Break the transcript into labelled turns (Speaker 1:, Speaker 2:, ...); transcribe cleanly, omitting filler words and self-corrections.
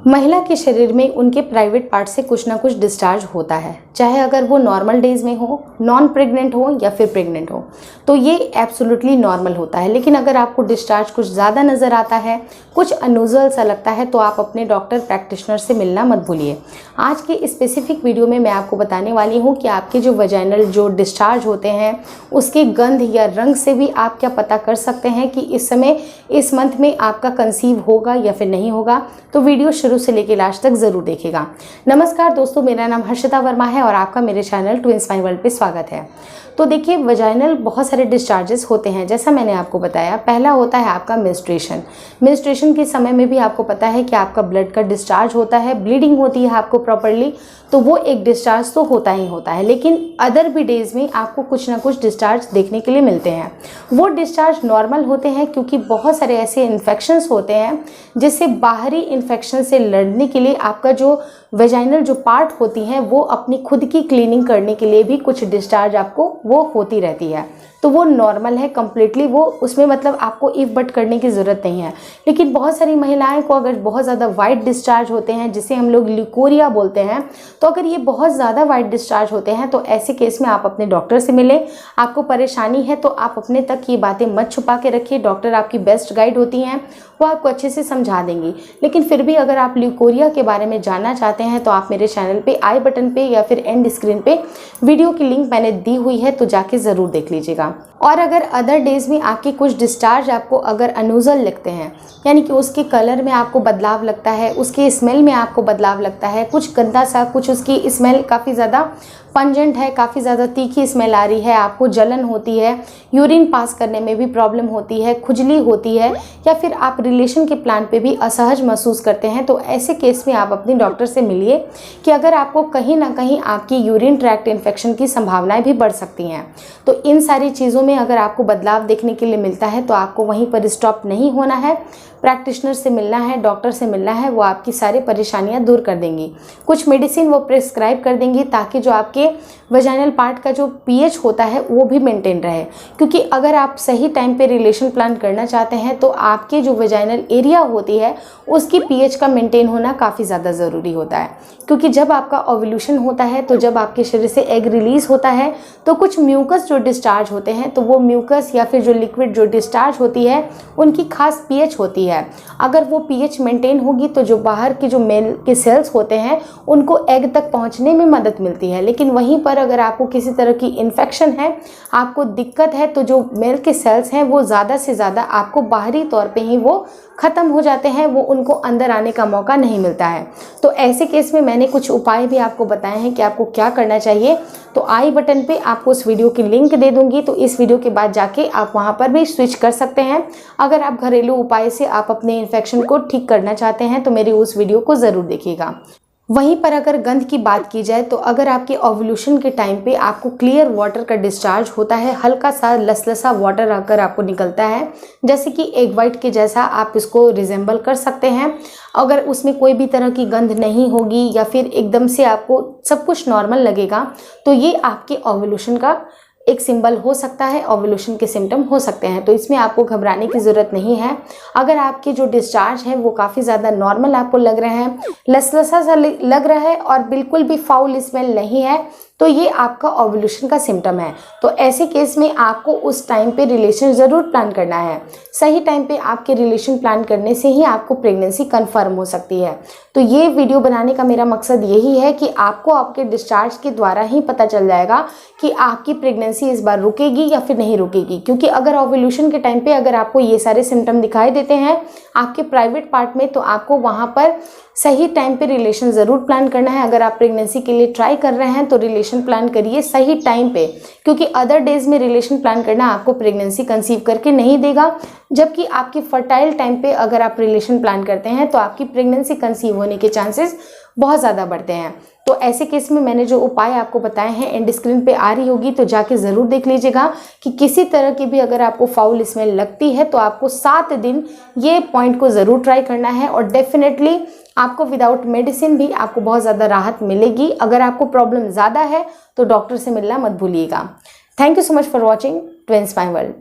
Speaker 1: महिला के शरीर में उनके प्राइवेट पार्ट से कुछ ना कुछ डिस्चार्ज होता है, चाहे अगर वो नॉर्मल डेज में हो, नॉन प्रेग्नेंट हो या फिर प्रेग्नेंट हो, तो ये एब्सोल्युटली नॉर्मल होता है। लेकिन अगर आपको डिस्चार्ज कुछ ज़्यादा नज़र आता है, कुछ अनयूजुअल सा लगता है, तो आप अपने डॉक्टर प्रैक्टिशनर से मिलना मत भूलिए। आज के स्पेसिफिक वीडियो में मैं आपको बताने वाली हूँ कि आपके जो वजाइनल जो डिस्चार्ज होते हैं उसके गंध या रंग से भी आप क्या पता कर सकते हैं कि इस समय इस मंथ में आपका कंसीव होगा या फिर नहीं होगा। तो वीडियो शुरू से लेकर लास्ट तक जरूर देखिएगा। नमस्कार दोस्तों, मेरा नाम हर्षिता वर्मा है और आपका मेरे चैनल ट्विंस माय वर्ल्ड पे स्वागत है। तो देखिए, वजाइनल बहुत सारे डिस्चार्जेस होते हैं। जैसा मैंने आपको बताया, पहला होता है आपका मेंस्ट्रुएशन के समय में भी आपको पता है कि आपका ब्लड का डिस्चार्ज होता है, ब्लीडिंग होती है आपको प्रॉपरली, तो वो एक डिस्चार्ज तो होता ही होता है। लेकिन अदर भी डेज में आपको कुछ ना कुछ डिस्चार्ज देखने के लिए मिलते हैं। वो डिस्चार्ज नॉर्मल होते हैं क्योंकि बहुत सारे ऐसे इन्फेक्शंस होते हैं जिससे बाहरी इन्फेक्शन से लड़ने के लिए आपका जो वेजाइनल जो पार्ट होती हैं वो अपनी खुद की क्लीनिंग करने के लिए भी कुछ डिस्चार्ज आपको वो होती रहती है। तो वो नॉर्मल है कंप्लीटली, वो उसमें मतलब आपको इफ बट करने की ज़रूरत नहीं है। लेकिन बहुत सारी महिलाएं को अगर बहुत ज़्यादा वाइट डिस्चार्ज होते हैं, जिसे हम लोग ल्यूकोरिया बोलते हैं, तो अगर ये बहुत ज़्यादा वाइट डिस्चार्ज होते हैं तो ऐसे केस में आप अपने डॉक्टर से मिलें। आपको परेशानी है तो आप अपने तक ये बातें मत छुपा के रखिए। डॉक्टर आपकी बेस्ट गाइड होती हैं, वो आपको अच्छे से समझा देंगी। लेकिन फिर भी अगर आप ल्यूकोरिया के बारे में जानना चाहते हैं तो आप मेरे चैनल पे आई बटन पे या फिर एंड स्क्रीन पे वीडियो की लिंक मैंने दी हुई है, तो जाके ज़रूर देख लीजिएगा। और अगर अदर डेज में आपके कुछ डिस्चार्ज आपको अगर अनयूजुअल लगते हैं, यानी कि उसके कलर में आपको बदलाव लगता है, उसके स्मेल में आपको बदलाव लगता है, कुछ गंदा सा, कुछ उसकी स्मेल काफ़ी ज़्यादा पंजेंट है, काफ़ी ज़्यादा तीखी स्मेल आ रही है, आपको जलन होती है, यूरिन पास करने में भी प्रॉब्लम होती है, खुजली होती है, या फिर आप रिलेशन के प्लान पे भी असहज महसूस करते हैं, तो ऐसे केस में आप अपने डॉक्टर से मिलिए कि अगर आपको कहीं ना कहीं आपकी यूरिन ट्रैक्ट इन्फेक्शन की संभावनाएं भी बढ़ सकती हैं। तो इन सारी चीज़ों में अगर आपको बदलाव देखने के लिए मिलता है तो आपको वहीं पर स्टॉप नहीं होना है, प्रैक्टिशनर से मिलना है, डॉक्टर से मिलना है। वो आपकी सारी परेशानियां दूर कर देंगी, कुछ मेडिसिन वो प्रिस्क्राइब कर देंगी ताकि जो आपके वजाइनल पार्ट का जो पीएच होता है वो भी मेंटेन रहे। क्योंकि अगर आप सही टाइम पे रिलेशन प्लान करना चाहते हैं तो आपके जो वजाइनल एरिया होती है उसकी पीएच का मेंटेन होना काफ़ी ज़्यादा ज़रूरी होता है। क्योंकि जब आपका ओव्यूलेशन होता है, तो जब आपके शरीर से एग रिलीज होता है, तो कुछ म्यूकस जो डिस्चार्ज होते हैं, तो वो म्यूकस या फिर जो लिक्विड जो डिस्चार्ज होती है उनकी खास पीएच होती है। अगर वो पीएच मेंटेन होगी तो जो बाहर के जो मेल के सेल्स होते हैं उनको एग तक पहुंचने में मदद मिलती है। लेकिन वहीं पर अगर आपको किसी तरह की इन्फेक्शन है, आपको दिक्कत है, तो जो मेल के सेल्स हैं वो ज़्यादा से ज़्यादा आपको बाहरी तौर पे ही वो ख़त्म हो जाते हैं, वो उनको अंदर आने का मौका नहीं मिलता है। तो ऐसे केस में मैंने कुछ उपाय भी आपको बताए हैं कि आपको क्या करना चाहिए। तो आई बटन पे आपको उस वीडियो की लिंक दे दूंगी, तो इस वीडियो के बाद जाके आप वहां पर भी स्विच कर सकते हैं। अगर आप घरेलू उपाय से आप अपने इन्फेक्शन को ठीक करना चाहते हैं तो मेरी उस वीडियो को ज़रूर देखिएगा। वहीं पर अगर गंध की बात की जाए तो अगर आपके ओव्यूलेशन के टाइम पे आपको क्लियर वाटर का डिस्चार्ज होता है, हल्का सा लसलसा वाटर आकर आपको निकलता है, जैसे कि एग वाइट के जैसा आप इसको रिजेंबल कर सकते हैं। अगर उसमें कोई भी तरह की गंध नहीं होगी या फिर एकदम से आपको सब कुछ नॉर्मल लगेगा, तो ये आपके ओव्यूलेशन का एक सिंबल हो सकता है, ओव्यूलेशन के सिम्टम हो सकते हैं। तो इसमें आपको घबराने की ज़रूरत नहीं है। अगर आपके जो डिस्चार्ज है वो काफ़ी ज़्यादा नॉर्मल आपको लग रहे हैं, लसलसा सा लग रहा है और बिल्कुल भी फाउल स्मेल नहीं है, तो ये आपका ओव्यूलेशन का सिम्टम है। तो ऐसे केस में आपको उस टाइम पे रिलेशन ज़रूर प्लान करना है। सही टाइम पे आपके रिलेशन प्लान करने से ही आपको प्रेगनेंसी कंफर्म हो सकती है। तो ये वीडियो बनाने का मेरा मकसद यही है कि आपको आपके डिस्चार्ज के द्वारा ही पता चल जाएगा कि आपकी प्रेगनेंसी इस बार रुकेगी या फिर नहीं रुकेगी। क्योंकि अगर ओव्यूलेशन के टाइम पे अगर आपको ये सारे सिम्टम दिखाई देते हैं आपके प्राइवेट पार्ट में, तो आपको वहाँ पर सही टाइम पे रिलेशन ज़रूर प्लान करना है। अगर आप प्रेगनेंसी के लिए ट्राई कर रहे हैं तो रिलेशन प्लान करिए सही टाइम पे, क्योंकि अदर डेज में रिलेशन प्लान करना आपको प्रेगनेंसी कंसीव करके नहीं देगा। जबकि आपकी फर्टाइल टाइम पे अगर आप रिलेशन प्लान करते हैं तो आपकी प्रेगनेंसी कंसीव होने के चांसेस बहुत ज़्यादा बढ़ते हैं। तो ऐसे केस में मैंने जो उपाय आपको बताए हैं एंड स्क्रीन पे आ रही होगी, तो जाके ज़रूर देख लीजिएगा कि किसी तरह की भी अगर आपको फाउल स्मेल लगती है तो आपको 7 दिन ये पॉइंट को ज़रूर ट्राई करना है और डेफिनेटली आपको विदाउट मेडिसिन भी आपको बहुत ज़्यादा राहत मिलेगी। अगर आपको प्रॉब्लम ज़्यादा है तो डॉक्टर से मिलना मत भूलिएगा। Thank you so much for watching twins my world.